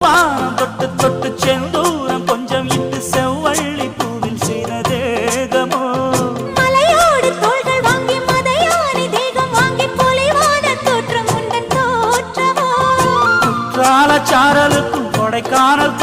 வானம் தொட்டு தொட்டு செந்தூரம் கொஞ்சம் இட்டு செவ்வள்ளி பூவில் செய்த தேகமோ மலையோடு தோள்கள் வாங்கி மதையானி தேகம் வாங்கி பொலிவான தோற்றம் உண்டன் தோற்றமோ குற்றால சாரலுக்கும் கொடைக்கானல்